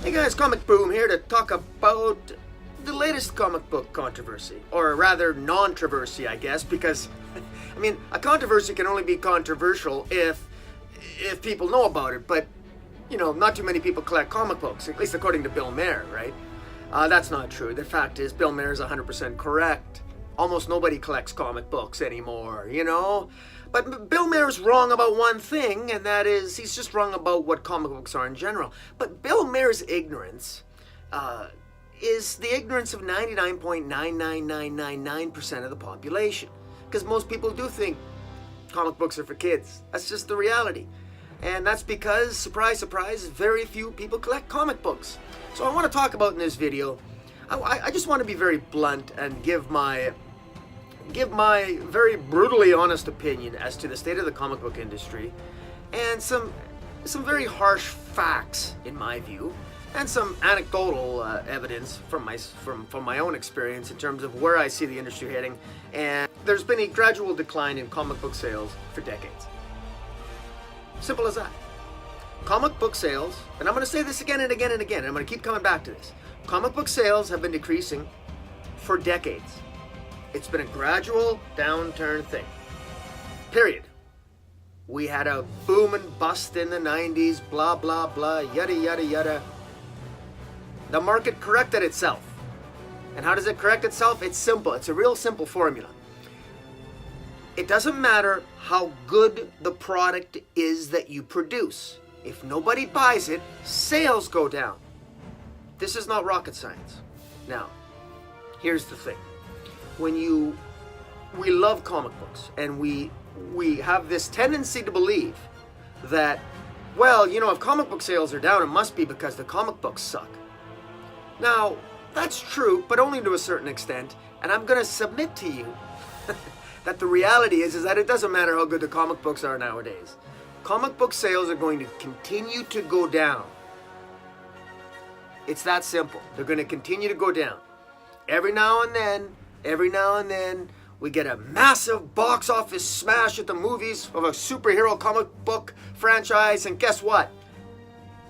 Hey guys, Comic Boom here to talk about the latest comic book controversy, or rather non-controversy, I guess, because I mean, a controversy can only be controversial if people know about it, but you know, not too many people collect comic books, at least according to Bill Maher, right? That's not true. The fact is, Bill Maher is 100% correct. Almost nobody collects comic books anymore, you know? But Bill Maher's wrong about one thing, and that is he's just wrong about what comic books are in general. But Bill Maher's ignorance is the ignorance of 99.99999% of the population. Because most people do think comic books are for kids. That's just the reality. And that's because, surprise, surprise, very few people collect comic books. So I want to talk about in this video, I just want to be very blunt and give my very brutally honest opinion as to the state of the comic book industry, and some very harsh facts in my view, and some anecdotal evidence from my own experience in terms of where I see the industry heading. And there's been a gradual decline in comic book sales for decades. Simple as that. Comic book sales, and I'm going to say this again and again and again, and I'm going to keep coming back to this. Comic book sales have been decreasing for decades. It's been a gradual downturn thing. Period. We had a boom and bust in the 90s, blah, blah, blah, yada, yada, yada. The market corrected itself. And how does it correct itself? It's simple. It's a real simple formula. It doesn't matter how good the product is that you produce. If nobody buys it, sales go down. This is not rocket science. Now, here's the thing. We love comic books, and we have this tendency to believe that, well, you know, if comic book sales are down, it must be because the comic books suck. Now, that's true, but only to a certain extent, and I'm going to submit to you that the reality is that it doesn't matter how good the comic books are nowadays. Comic book sales are going to continue to go down. It's that simple. They're going to continue to go down. Every now and then, we get a massive box office smash at the movies of a superhero comic book franchise, and guess what?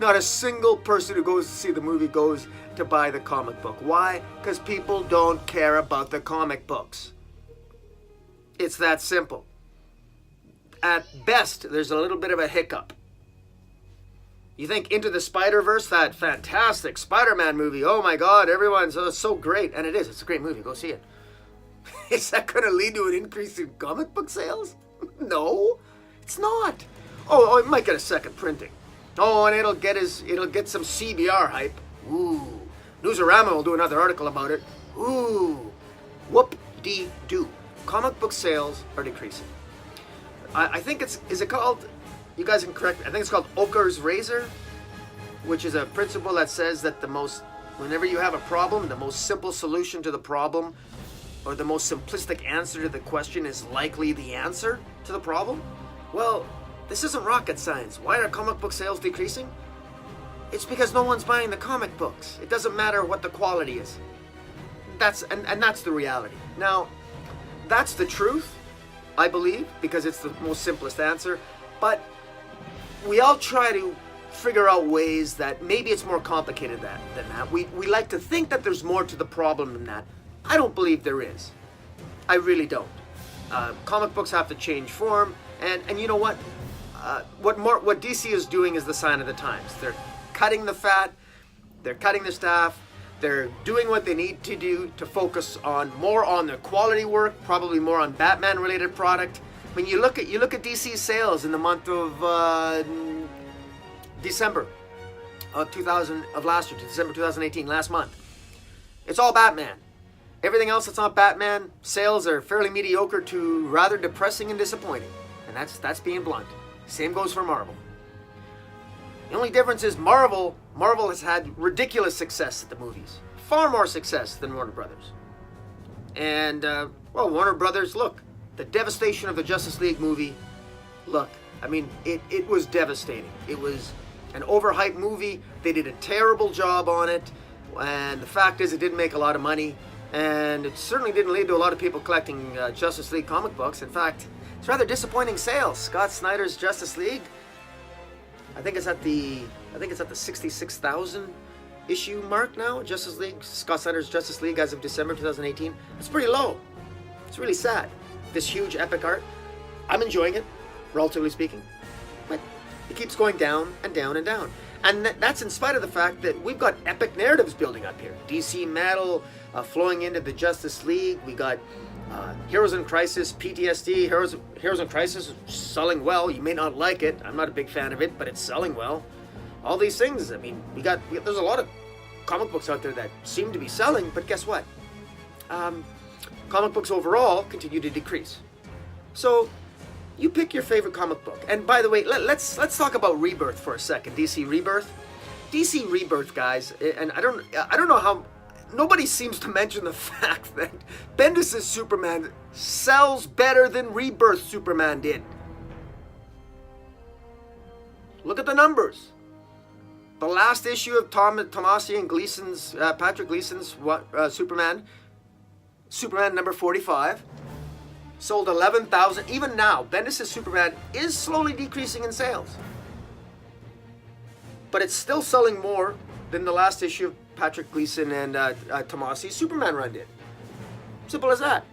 Not a single person who goes to see the movie goes to buy the comic book. Why? Because people don't care about the comic books. It's that simple. At best, there's a little bit of a hiccup. You think Into the Spider-Verse, that fantastic Spider-Man movie, oh my God, everyone's so great, and it is, it's a great movie, go see it. Is that going to lead to an increase in comic book sales? No, it's not. Oh, it might get a second printing. Oh, and it'll get some CBR hype. Ooh, Newsarama will do another article about it. Ooh, whoop-dee-doo. Comic book sales are decreasing. I think is it called, you guys can correct me, I think it's called Occam's razor, which is a principle that says that whenever you have a problem, the most simple solution to the problem, or the most simplistic answer to the question, is likely the answer to the problem. Well, this isn't rocket science. Why are comic book sales decreasing? It's because no one's buying the comic books. It doesn't matter what the quality is. That's the reality. Now, that's the truth, I believe, because it's the most simplest answer. But we all try to figure out ways that maybe it's more complicated than that. We like to think that there's more to the problem than that. I don't believe there is. I really don't. Comic books have to change form, and you know what? What DC is doing is the sign of the times. They're cutting the fat, they're cutting the staff, they're doing what they need to do to focus more on their quality work, probably more on Batman-related product. I mean, you look at DC's sales in the month of December of last year, December 2018, last month. It's all Batman. Everything else that's not Batman, sales are fairly mediocre to rather depressing and disappointing. And that's being blunt. Same goes for Marvel. The only difference is Marvel has had ridiculous success at the movies. Far more success than Warner Brothers. And, well, Warner Brothers, look, the devastation of the Justice League movie, look, I mean, it was devastating. It was an overhyped movie. They did a terrible job on it. And the fact is, it didn't make a lot of money. And it certainly didn't lead to a lot of people collecting Justice League comic books. In fact, it's rather disappointing sales. Scott Snyder's Justice League, I think it's at the 66,000 issue mark now, Justice League, Scott Snyder's Justice League as of December 2018. It's pretty low. It's really sad. This huge epic art. I'm enjoying it, relatively speaking, but it keeps going down and down and down. And that's in spite of the fact that we've got epic narratives building up here. DC Metal flowing into the Justice League. We got Heroes in Crisis, PTSD. Heroes in Crisis is selling well. You may not like it. I'm not a big fan of it, but it's selling well. All these things. I mean, there's a lot of comic books out there that seem to be selling, but guess what? Comic books overall continue to decrease. So you pick your favorite comic book. And by the way, let's talk about Rebirth for a second. DC Rebirth. DC Rebirth, guys, and I don't know how nobody seems to mention the fact that Bendis' Superman sells better than Rebirth Superman did. Look at the numbers. The last issue of Tomasi and Gleason's, Patrick Gleason's Superman number 45, sold 11,000. Even now, Bendis' Superman is slowly decreasing in sales. But it's still selling more than the last issue of Patrick Gleason and Tomasi's Superman run did. Simple as that.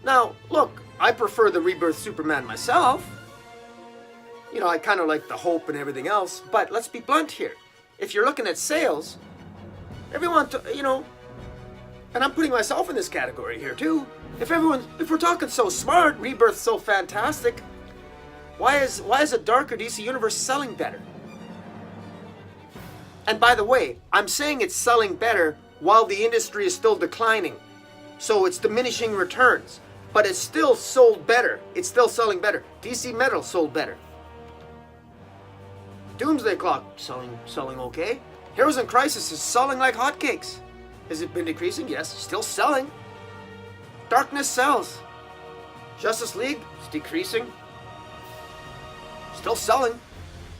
Now, look, I prefer the Rebirth Superman myself. You know, I kind of like the hope and everything else. But let's be blunt here. If you're looking at sales, everyone, and I'm putting myself in this category here too. If we're talking so smart, Rebirth's so fantastic, why is a darker DC universe selling better? And by the way, I'm saying it's selling better while the industry is still declining. So it's diminishing returns, but it's still sold better. It's still selling better. DC Metal sold better. Doomsday Clock selling okay. Heroes in Crisis is selling like hotcakes. Has it been decreasing? Yes, still selling. Darkness sells. Justice League is decreasing. Still selling.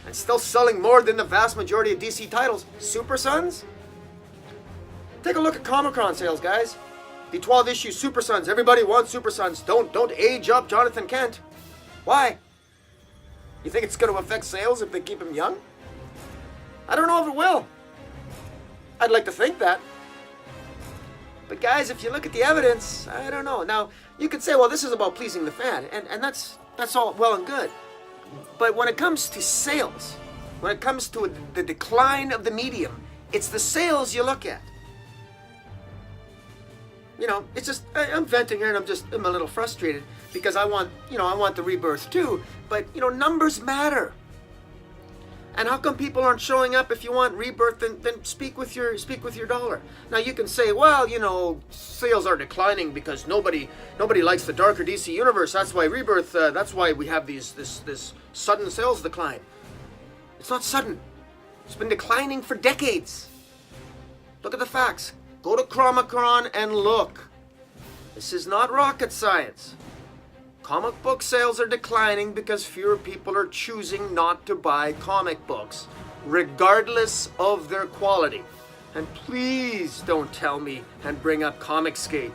And still selling more than the vast majority of DC titles. Super Sons? Take a look at Comic-Con sales, guys. The 12-issue Super Sons. Everybody wants Super Sons. Don't age up Jonathan Kent. Why? You think it's going to affect sales if they keep him young? I don't know if it will. I'd like to think that. But guys, if you look at the evidence, I don't know. Now, you could say, well, this is about pleasing the fan, and that's all well and good. But when it comes to sales, when it comes to the decline of the medium, it's the sales you look at. You know, it's just, I'm venting here and I'm a little frustrated because I want the Rebirth too, but, numbers matter. And how come people aren't showing up? If you want Rebirth, then speak with your dollar. Now you can say, well, sales are declining because nobody likes the darker DC universe. That's why Rebirth. That's why we have this sudden sales decline. It's not sudden. It's been declining for decades. Look at the facts. Go to Comic-Con and look. This is not rocket science. Comic book sales are declining because fewer people are choosing not to buy comic books, regardless of their quality. And please don't tell me and bring up Comicsgate.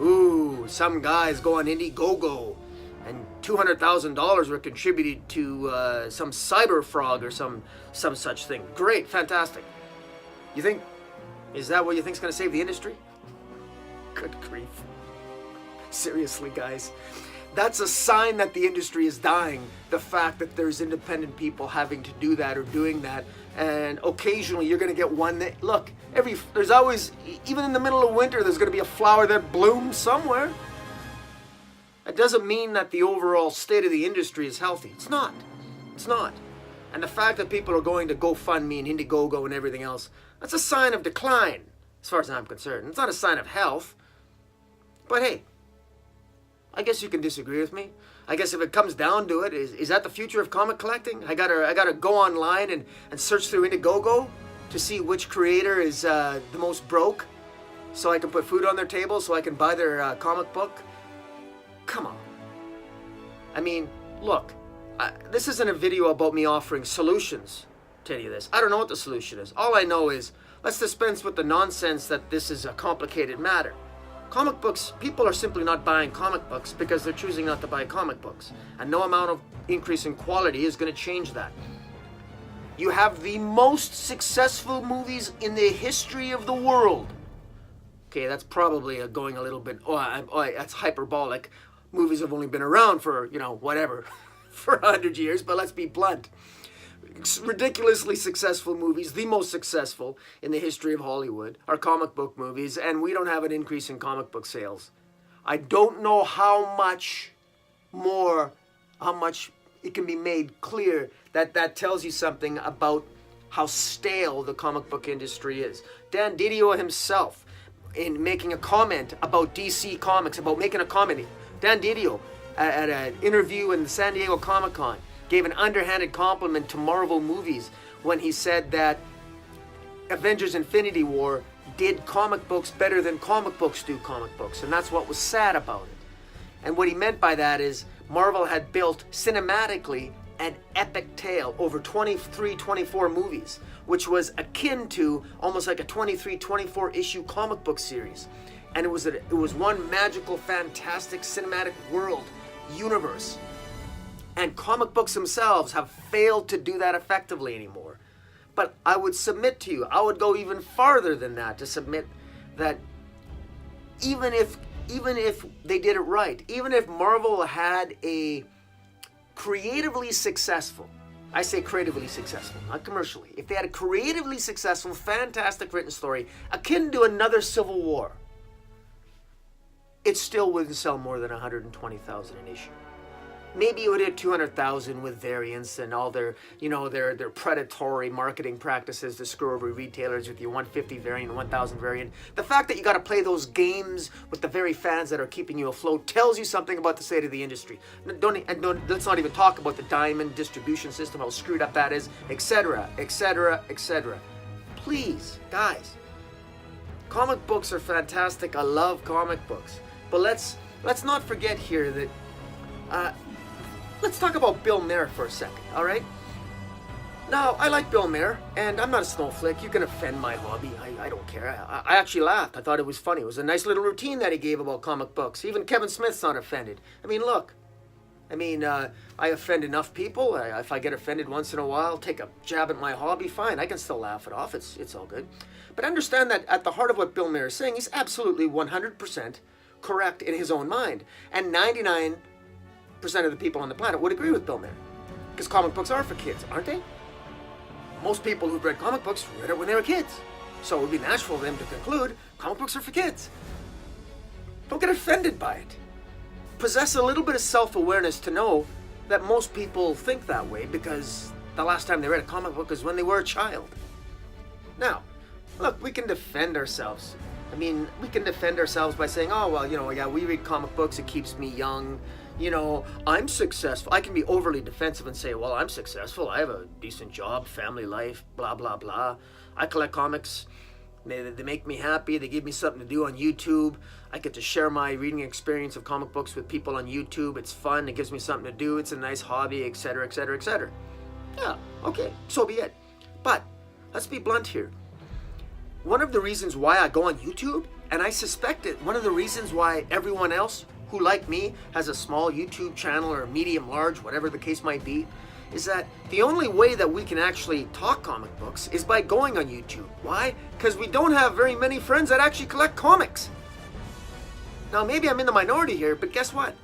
Ooh, some guys go on Indiegogo and $200,000 were contributed to some cyber frog or some such thing. Great, fantastic. Is that what you think's going to save the industry? Good grief. Seriously, guys. That's a sign that the industry is dying. The fact that there's independent people having to do that or doing that. And occasionally you're going to get one that, look, there's always, even in the middle of winter, there's going to be a flower that blooms somewhere. That doesn't mean that the overall state of the industry is healthy. It's not. It's not. And the fact that people are going to GoFundMe and Indiegogo and everything else, that's a sign of decline, as far as I'm concerned. It's not a sign of health. But hey, I guess you can disagree with me. I guess if it comes down to it, is that the future of comic collecting? I gotta go online and search through Indiegogo to see which creator is the most broke, so I can put food on their table, so I can buy their comic book. Come on. I mean, look, this isn't a video about me offering solutions to any of this. I don't know what the solution is. All I know is, let's dispense with the nonsense that this is a complicated matter. Comic books, people are simply not buying comic books because they're choosing not to buy comic books. And no amount of increase in quality is going to change that. You have the most successful movies in the history of the world. Okay, that's probably going a little bit, that's hyperbolic. Movies have only been around for, whatever, for 100 years, but let's be blunt. Ridiculously successful movies, the most successful in the history of Hollywood, are comic book movies, and we don't have an increase in comic book sales. I don't know how much it can be made clear that tells you something about how stale the comic book industry is. Dan Didio himself, in making a comment about DC Comics, about making a comment, Dan Didio, at an interview in the San Diego Comic-Con, gave an underhanded compliment to Marvel movies when he said that Avengers Infinity War did comic books better than comic books do comic books, and that's what was sad about it. And what he meant by that is Marvel had built cinematically an epic tale over 23, 24 movies, which was akin to almost like a 23, 24 issue comic book series. And it was one magical, fantastic cinematic world, universe. And comic books themselves have failed to do that effectively anymore. But I would submit to you, I would go even farther than that to submit that even if they did it right, even if Marvel had a creatively successful, I say creatively successful, not commercially, if they had a creatively successful, fantastic written story akin to another Civil War, it still wouldn't sell more than 120,000 an issue. Maybe it would hit 200,000 with variants and all their predatory marketing practices to screw over retailers with your 150 variant, 1,000 variant. The fact that you got to play those games with the very fans that are keeping you afloat tells you something about the state of the industry. Let's not even talk about the diamond distribution system, how screwed up that is, etc., etc., etc. Please, guys, comic books are fantastic. I love comic books, but let's not forget here that. Let's talk about Bill Maher for a second, all right? Now, I like Bill Maher, and I'm not a snowflake. You can offend my hobby. I don't care. I actually laughed. I thought it was funny. It was a nice little routine that he gave about comic books. Even Kevin Smith's not offended. I mean, look. I offend enough people. If I get offended once in a while, take a jab at my hobby, fine. I can still laugh it off. It's all good. But understand that at the heart of what Bill Maher is saying, he's absolutely 100% correct in his own mind. And 99% of the people on the planet would agree with Bill Maher. Because comic books are for kids, aren't they? Most people who've read comic books read it when they were kids. So it would be natural for them to conclude comic books are for kids. Don't get offended by it. Possess a little bit of self-awareness to know that most people think that way because the last time they read a comic book is when they were a child. Now, look, we can defend ourselves. We can defend ourselves by saying, oh, well, we read comic books, it keeps me young. I'm successful. I can be overly defensive and say, well, I'm successful. I have a decent job, family life, blah, blah, blah. I collect comics. They make me happy. They give me something to do on YouTube. I get to share my reading experience of comic books with people on YouTube. It's fun. It gives me something to do. It's a nice hobby, etc., etc., etc. Yeah, okay, so be it. But let's be blunt here. One of the reasons why I go on YouTube, and I suspect it, one of the reasons why everyone else who, like me, has a small YouTube channel or medium, large, whatever the case might be, is that the only way that we can actually talk comic books is by going on YouTube. Why? Because we don't have very many friends that actually collect comics. Now, maybe I'm in the minority here, but guess what?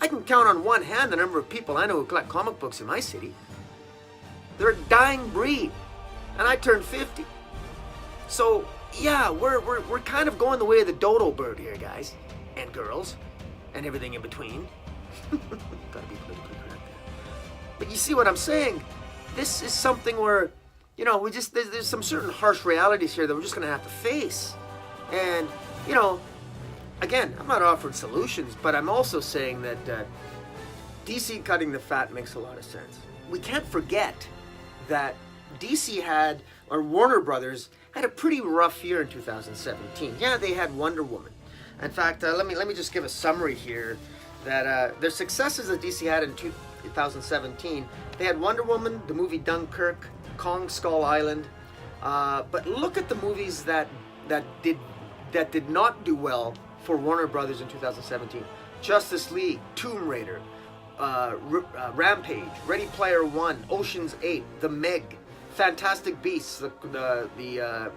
I can count on one hand the number of people I know who collect comic books in my city. They're a dying breed, and I turned 50. So, yeah, we're kind of going the way of the dodo bird here, guys and girls. And everything in between. Gotta be politically correct there. But you see what I'm saying? This is something where, there's some certain harsh realities here that we're just gonna have to face. And, again, I'm not offering solutions, but I'm also saying that DC cutting the fat makes a lot of sense. We can't forget that Warner Brothers had a pretty rough year in 2017. Yeah, they had Wonder Woman. In fact, let me just give a summary here that their successes that DC had in 2017, they had Wonder Woman, the movie Dunkirk, Kong Skull Island, but look at the movies that did not do well for Warner Brothers in 2017. Justice League, Tomb Raider, Rampage, Ready Player One, Ocean's 8, The Meg, Fantastic Beasts, the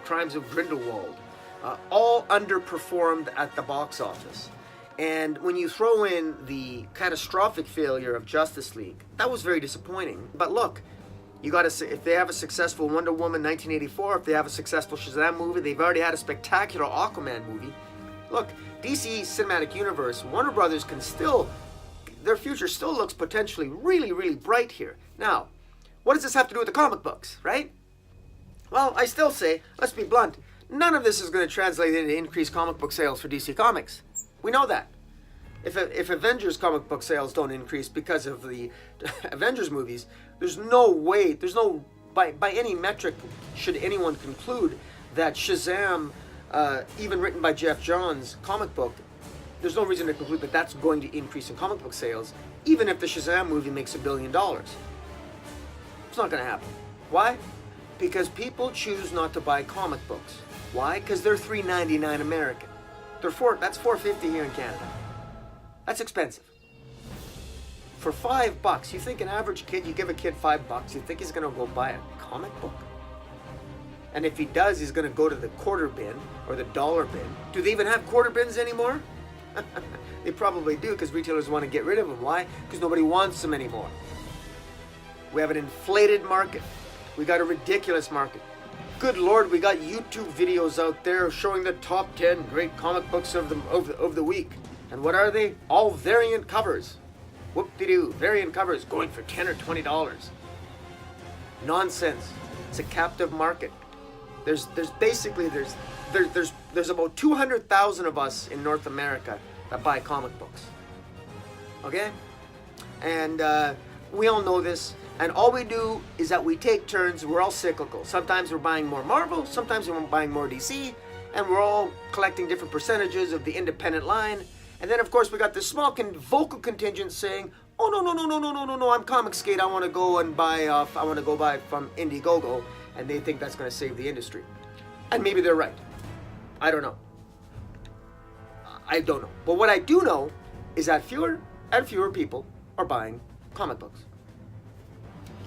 Crimes of Grindelwald, all underperformed at the box office. And when you throw in the catastrophic failure of Justice League, that was very disappointing. But look, you got to, if they have a successful Wonder Woman 1984, if they have a successful Shazam movie, they've already had a spectacular Aquaman movie. Look, DC Cinematic Universe, Warner Brothers can still, their future still looks potentially really, really bright here. Now, what does this have to do with the comic books, right? Well, I still say, let's be blunt, none of this is going to translate into increased comic book sales for DC Comics. We know that. If Avengers comic book sales don't increase because of the Avengers movies, there's no way, by any metric should anyone conclude that Shazam, even written by Jeff Johns, comic book, there's no reason to conclude that that's going to increase in comic book sales, even if the Shazam movie makes $1 billion. It's not going to happen. Why? Because people choose not to buy comic books. Why? Because they're $3.99 American. That's $4.50 here in Canada. That's expensive. For $5, you think an average kid, you give a kid $5, you think he's going to go buy a comic book? And if he does, he's going to go to the quarter bin or the dollar bin. Do they even have quarter bins anymore? They probably do, because retailers want to get rid of them. Why? Because nobody wants them anymore. We have an inflated market. We got a ridiculous market. Good Lord, we got YouTube videos out there showing the top 10 great comic books of the week. And what are they? All variant covers. Whoop-de-doo, variant covers going for $10 or $20. Nonsense. It's a captive market. There's about 200,000 of us in North America that buy comic books. Okay? And we all know this. And all we do is that we take turns. We're all cyclical. Sometimes we're buying more Marvel, sometimes we're buying more DC, and we're all collecting different percentages of the independent line. And then, of course, we got this small vocal contingent saying, "Oh no! I'm Comic Skate. I want to go buy from Indiegogo," and they think that's going to save the industry. And maybe they're right. I don't know. But what I do know is that fewer and fewer people are buying comic books.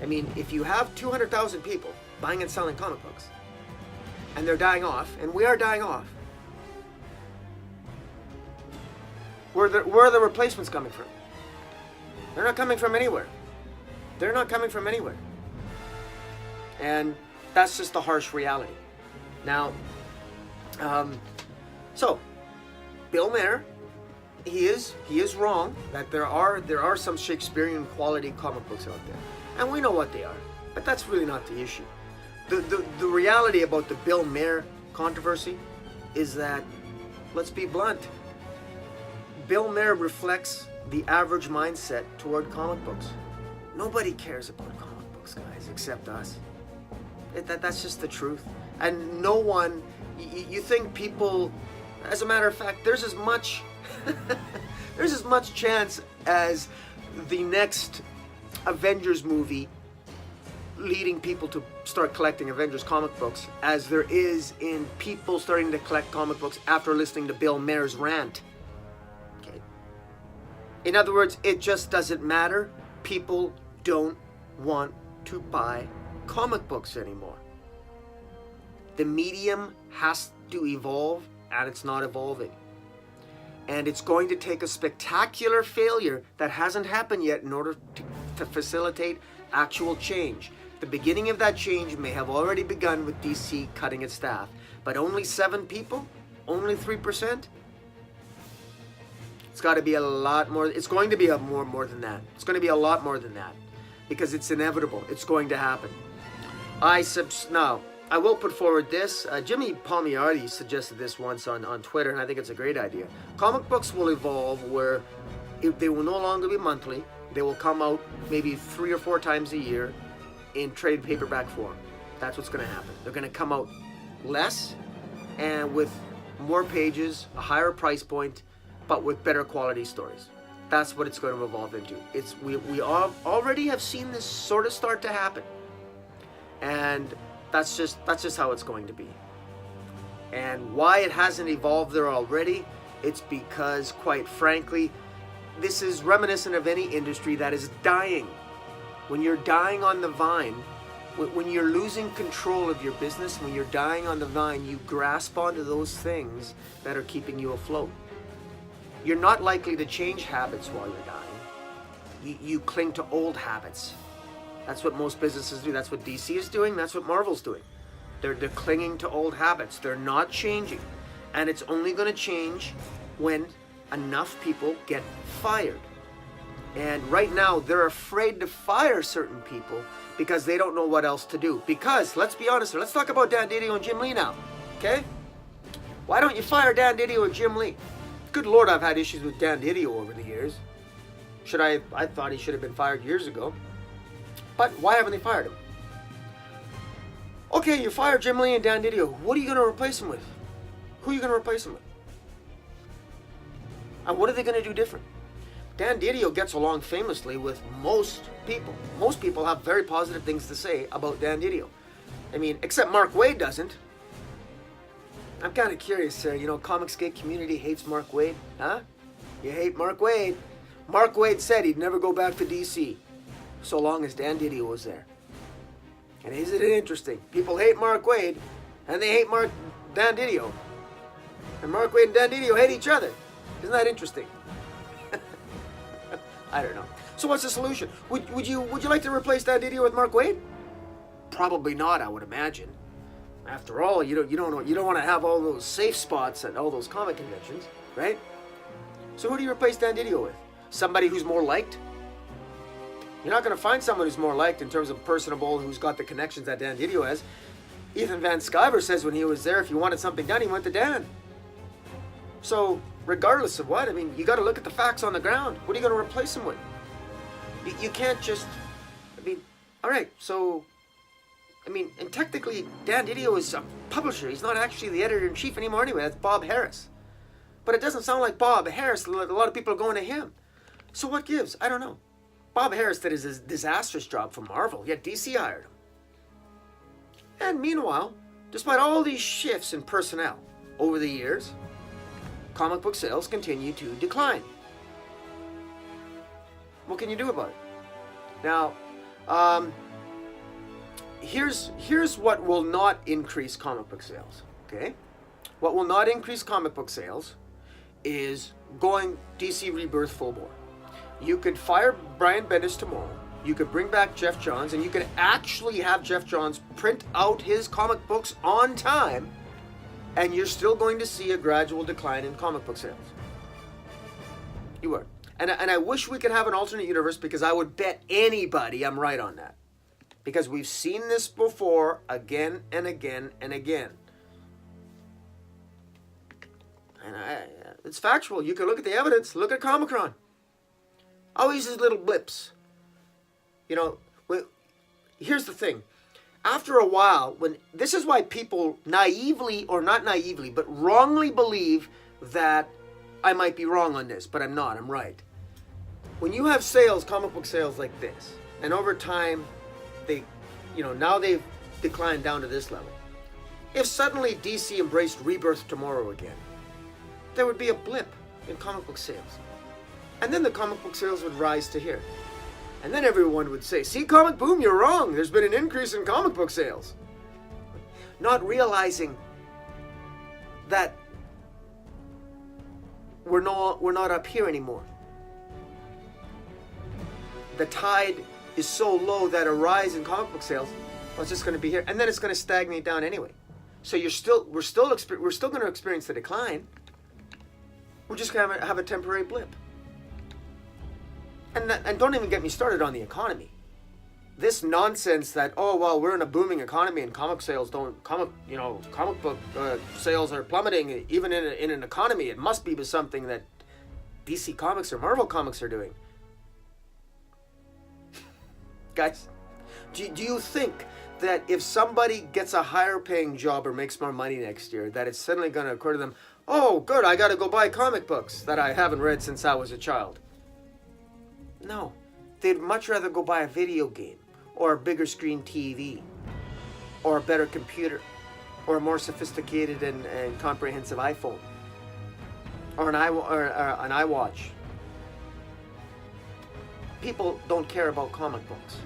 I mean, if you have 200,000 people buying and selling comic books, and they're dying off, and we are dying off, where are the replacements coming from? They're not coming from anywhere. And that's just the harsh reality. Now, so Bill Maher, he is wrong that there are some Shakespearean quality comic books out there. And we know what they are, but that's really not the issue. The reality about the Bill Maher controversy is that, let's be blunt, Bill Maher reflects the average mindset toward comic books. Nobody cares about comic books, guys, except us. That's just the truth. And no one, you think people, as a matter of fact, there's as much chance as the next Avengers movie leading people to start collecting Avengers comic books as there is in people starting to collect comic books after listening to Bill Maher's rant. Okay. In other words, it just doesn't matter. People don't want to buy comic books anymore. The medium has to evolve, and it's not evolving. And it's going to take a spectacular failure that hasn't happened yet in order to facilitate actual change. The beginning of that change may have already begun with DC cutting its staff, but only 7 people, only 3%. It's got to be a lot more. It's going to be more than that. It's going to be a lot more than that, because it's inevitable. It's going to happen. Now, I will put forward this. Jimmy Palmiotti suggested this once on Twitter, and I think it's a great idea. Comic books will evolve where they will no longer be monthly. They will come out maybe 3 or 4 times a year in trade paperback form. That's what's going to happen. They're going to come out less and with more pages, a higher price point, but with better quality stories. That's what it's going to evolve into. We already have seen this sort of start to happen, and that's just how it's going to be. And why it hasn't evolved there already, it's because, quite frankly, this is reminiscent of any industry that is dying. When you're dying on the vine, When you're losing control of your business, when you're dying on the vine, you grasp onto those things that are keeping you afloat. You're not likely to change habits while you're dying. You cling to old habits. That's what most businesses do. That's what DC is doing. That's what Marvel's doing. They're clinging to old habits. They're not changing. And it's only going to change when enough people get fired. And right now, they're afraid to fire certain people because they don't know what else to do. Because, let's be honest, let's talk about Dan Didio and Jim Lee now, okay? Why don't you fire Dan Didio and Jim Lee? Good Lord, I've had issues with Dan Didio over the years. I thought he should have been fired years ago. But why haven't they fired him? Okay, you fire Jim Lee and Dan Didio. What are you going to replace him with? Who are you going to replace him with? And what are they going to do different? Dan Didio gets along famously with most people. Most people have very positive things to say about Dan Didio. I mean, except Mark Waid doesn't. I'm kind of curious, Comicsgate community hates Mark Waid, huh? You hate Mark Waid. Mark Waid said he'd never go back to DC so long as Dan Didio was there. And isn't it interesting? People hate Mark Waid, and they hate Dan Didio. And Mark Waid and Dan Didio hate each other. Isn't that interesting? I don't know. So what's the solution? Would you like to replace Dan Didio with Mark Waid? Probably not, I would imagine. After all, you don't want to have all those safe spots at all those comic conventions, right? So who do you replace Dan Didio with? Somebody who's more liked? You're not going to find someone who's more liked in terms of personable, who's got the connections that Dan Didio has. Ethan Van Sciver says when he was there, if he wanted something done, he went to Dan. So regardless of what, I mean, you got to look at the facts on the ground. What are you going to replace him with? You can't just, all right, so, and technically Dan Didio is a publisher. He's not actually the editor-in-chief anymore anyway. That's Bob Harris. But it doesn't sound like Bob Harris. A lot of people are going to him. So what gives? I don't know. Bob Harris did his disastrous job for Marvel, yet DC hired him. And meanwhile, despite all these shifts in personnel over the years, comic book sales continue to decline. What can you do about it? Now, here's what will not increase comic book sales, okay? What will not increase comic book sales is going DC Rebirth full bore. You could fire Brian Bendis tomorrow. You could bring back Jeff Johns, and you could actually have Jeff Johns print out his comic books on time, and you're still going to see a gradual decline in comic book sales. You are. And I wish we could have an alternate universe, because I would bet anybody I'm right on that. Because we've seen this before again and again and again. And it's factual. You can look at the evidence. Look at Comic-Con. Always these little blips. Here's the thing. After a while, this is why people naively, or not naively, but wrongly believe that I might be wrong on this, but I'm not. I'm right. When you have sales, comic book sales like this, and over time, now they've declined down to this level. If suddenly DC embraced Rebirth tomorrow again, there would be a blip in comic book sales. And then the comic book sales would rise to here. And then everyone would say, see, Comic Boom, you're wrong. There's been an increase in comic book sales. Not realizing that we're not up here anymore. The tide is so low that a rise in comic book sales, it's just going to be here. And then it's going to stagnate down anyway. So we're still going to experience the decline. We're just going to have a temporary blip. And don't even get me started on the economy. This nonsense that, we're in a booming economy and comic book sales are plummeting even in an economy. It must be something that DC Comics or Marvel Comics are doing. Guys, do you think that if somebody gets a higher paying job or makes more money next year, that it's suddenly going to occur to them, oh, good, I got to go buy comic books that I haven't read since I was a child? No, they'd much rather go buy a video game, or a bigger screen TV, or a better computer, or a more sophisticated and comprehensive iPhone, or an iWatch. People don't care about comic books.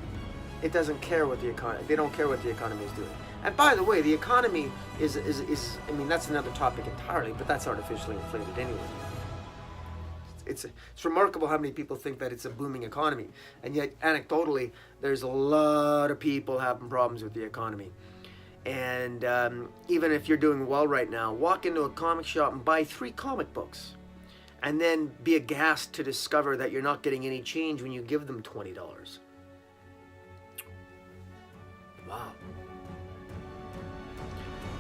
it doesn't care what the economy. They don't care what the economy is doing. And by the way, the economy is I mean, that's another topic entirely, but that's artificially inflated anyway. It's remarkable how many people think that it's a booming economy, and yet anecdotally, there's a lot of people having problems with the economy. And even if you're doing well right now, walk into a comic shop and buy 3 comic books, and then be aghast to discover that you're not getting any change when you give them $20. Wow.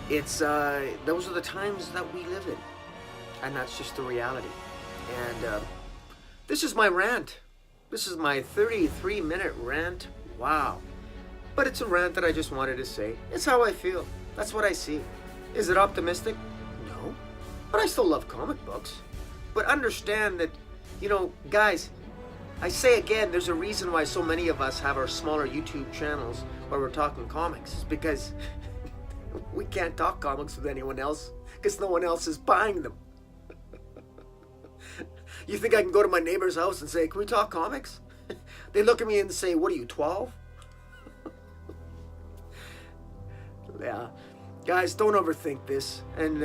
It's those are the times that we live in, and that's just the reality. And this is my rant. This is my 33-minute rant. Wow. But it's a rant that I just wanted to say. It's how I feel. That's what I see. Is it optimistic? No. But I still love comic books. But understand that, you know, guys, I say again, there's a reason why so many of us have our smaller YouTube channels where we're talking comics. It's because we can't talk comics with anyone else because no one else is buying them. You think I can go to my neighbor's house and say, can we talk comics? They look at me and say, what are you, 12? Yeah. Guys, don't overthink this. And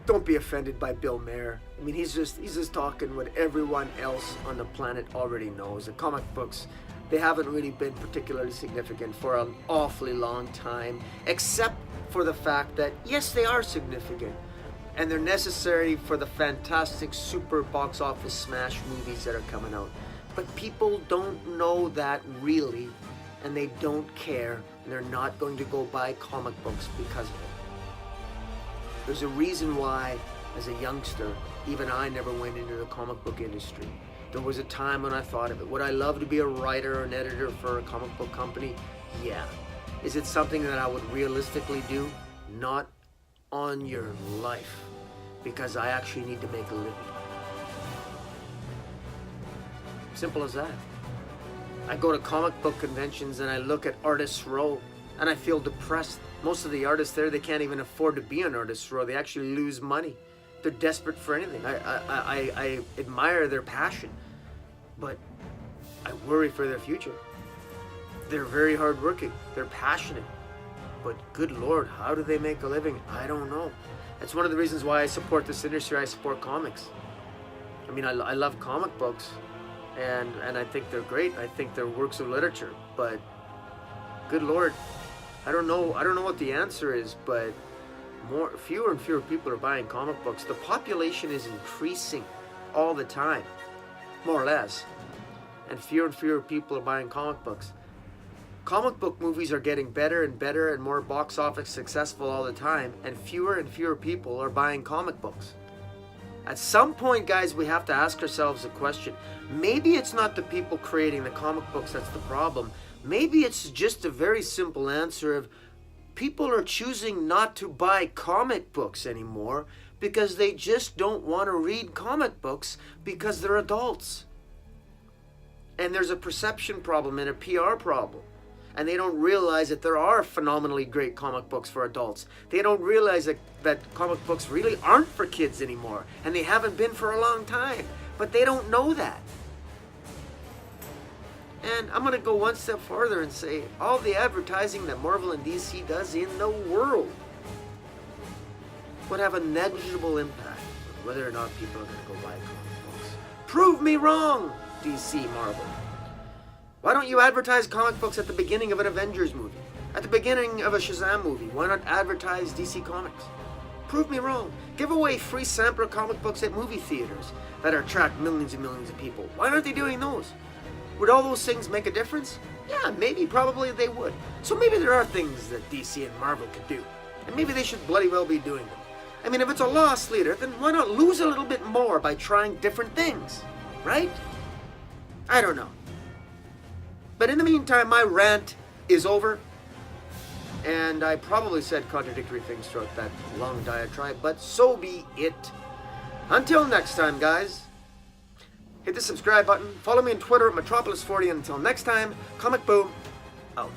don't be offended by Bill Maher. I mean, he's just talking what everyone else on the planet already knows. The comic books, they haven't really been particularly significant for an awfully long time, except for the fact that, yes, they are significant. And they're necessary for the fantastic super box office smash movies that are coming out. But people don't know that really, and they don't care, and they're not going to go buy comic books because of it. There's a reason why, as a youngster, even I never went into the comic book industry. There was a time when I thought of it. Would I love to be a writer or an editor for a comic book company? Yeah. Is it something that I would realistically do? Not on your life. Because I actually need to make a living. Simple as that. I go to comic book conventions and I look at Artists Row and I feel depressed. Most of the artists there, they can't even afford to be on Artists Row. They actually lose money. They're desperate for anything. I admire their passion, but I worry for their future. They're very hardworking. They're passionate. But good Lord, how do they make a living? I don't know. That's one of the reasons why I support this industry. I support comics. I mean, I love comic books, and I think they're great. I think they're works of literature. But good Lord, I don't know what the answer is. But fewer and fewer people are buying comic books. The population is increasing all the time, more or less, and fewer people are buying comic books. Comic book movies are getting better and better and more box office successful all the time, and fewer people are buying comic books. At some point, guys, we have to ask ourselves a question. Maybe it's not the people creating the comic books that's the problem. Maybe it's just a very simple answer of people are choosing not to buy comic books anymore because they just don't want to read comic books because they're adults. And there's a perception problem and a PR problem. And they don't realize that there are phenomenally great comic books for adults. They don't realize that comic books really aren't for kids anymore. And they haven't been for a long time. But they don't know that. And I'm going to go one step farther and say all the advertising that Marvel and DC does in the world would have a negligible impact on whether or not people are going to go buy comic books. Prove me wrong, DC, Marvel. Why don't you advertise comic books at the beginning of an Avengers movie? At the beginning of a Shazam movie? Why not advertise DC Comics? Prove me wrong. Give away free sampler comic books at movie theaters that attract millions and millions of people. Why aren't they doing those? Would all those things make a difference? Yeah, maybe, probably they would. So maybe there are things that DC and Marvel could do. And maybe they should bloody well be doing them. I mean, if it's a loss leader, then why not lose a little bit more by trying different things? Right? I don't know. But in the meantime, my rant is over. And I probably said contradictory things throughout that long diatribe, but so be it. Until next time, guys. Hit the subscribe button. Follow me on Twitter at Metropolis40. Until next time, Comic Boom out.